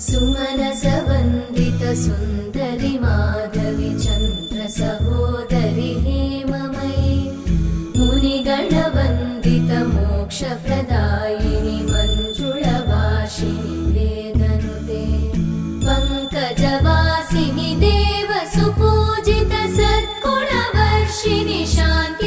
सुमनसवन्दित सुन्दरि माधवि चन्द्र सहोदरि हेममयि मुनिगणवन्दित मोक्षप्रदायिनि मञ्जुळभाषिणि वेदनुते पङ्कजवासिनि देवसुपूजित सद्गुणवर्षिणि शान्ति